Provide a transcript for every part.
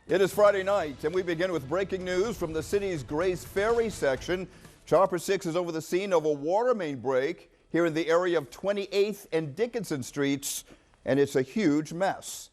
It is Friday night, and we begin with breaking news from the city's Grace Ferry section. Chopper 6 is over the scene of a water main break here in the area of 28th and Dickinson Streets, and it's a huge mess.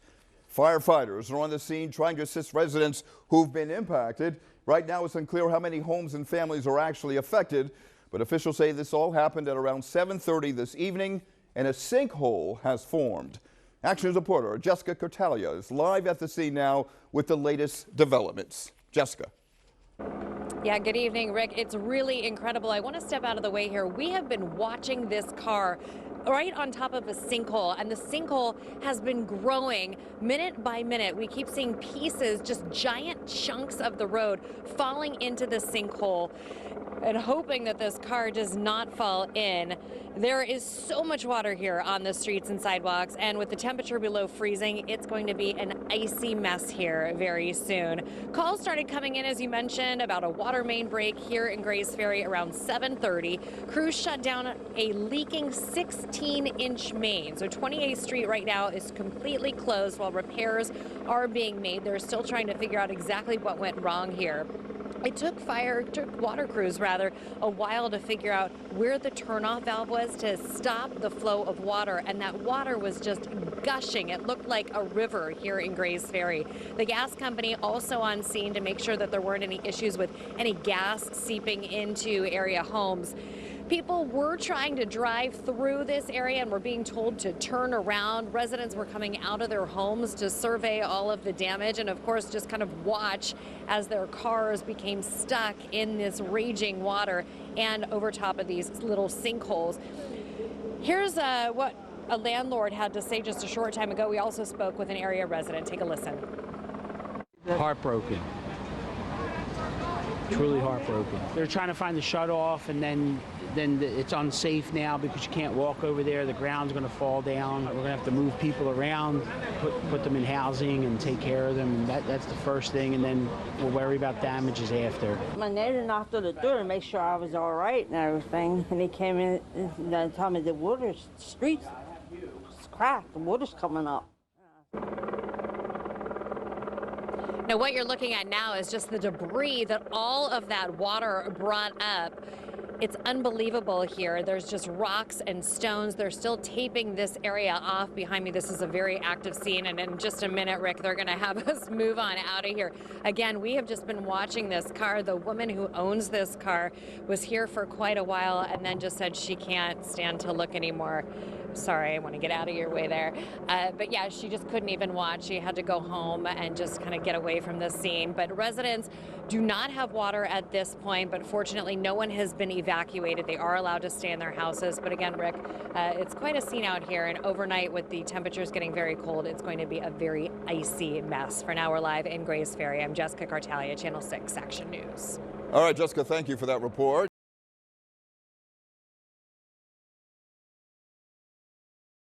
Firefighters are on the scene trying to assist residents who've been impacted. Right now, it's unclear how many homes and families are actually affected, but officials say this all happened at around 7:30 this evening, and a sinkhole has formed. Action News reporter Jessica Cartalia is live at the scene now with the latest developments. Jessica. Yeah, good evening, Rick. It's really incredible. I want to step out of the way here. We have been watching this car right on top of a sinkhole, and the sinkhole has been growing minute by minute. We keep seeing pieces, just giant chunks of the road falling into the sinkhole, and hoping that this car does not fall in. There is so much water here on the streets and sidewalks, and with the temperature below freezing, it's going to be an icy mess here very soon. Calls started coming in, as you mentioned, about a water main break here in Grace Ferry around 7:30. Crews shut down a leaking 16-inch main. So 28th Street right now is completely closed while repairs are being made. They're still trying to figure out exactly what went wrong here. It took water crews a while to figure out where the turnoff valve was to stop the flow of water, and that water was just gushing. It looked like a river here in Grace Ferry. The gas company also on scene to make sure that there weren't any issues with any gas seeping into area homes. People were trying to drive through this area and were being told to turn around. Residents were coming out of their homes to survey all of the damage and, of course, just kind of watch as their cars became stuck in this raging water and over top of these little sinkholes. Here's what a landlord had to say just a short time ago. We also spoke with an area resident. Take a listen. Heartbroken. Truly heartbroken. They're trying to find the shut off, and then it's unsafe now because you can't walk over there. The ground's going to fall down. We're going to have to move people around, put them in housing and take care of them. And that's the first thing, and then we'll worry about damages after. My neighbor knocked on the door to make sure I was all right and everything, and he came in and told me the streets is cracked, the water's coming up. Now, what you're looking at now is just the debris that all of that water brought up. It's unbelievable here. There's just rocks and stones. They're still taping this area off behind me. This is a very active scene, and in just a minute, Rick, they're going to have us move on out of here. Again, we have just been watching this car. The woman who owns this car was here for quite a while and then just said she can't stand to look anymore. Sorry, I want to get out of your way there. But yeah, she just couldn't even watch. She had to go home and just kind of get away from the scene. But residents do not have water at this point, but fortunately no one has been evacuated. They are allowed to stay in their houses. But again, Rick, it's quite a scene out here, and overnight with the temperatures getting very cold, it's going to be a very icy mess. For now, we're live in Grace Ferry. I'm Jessica Cartalia, Channel 6 Action News. All right, Jessica, thank you for that report.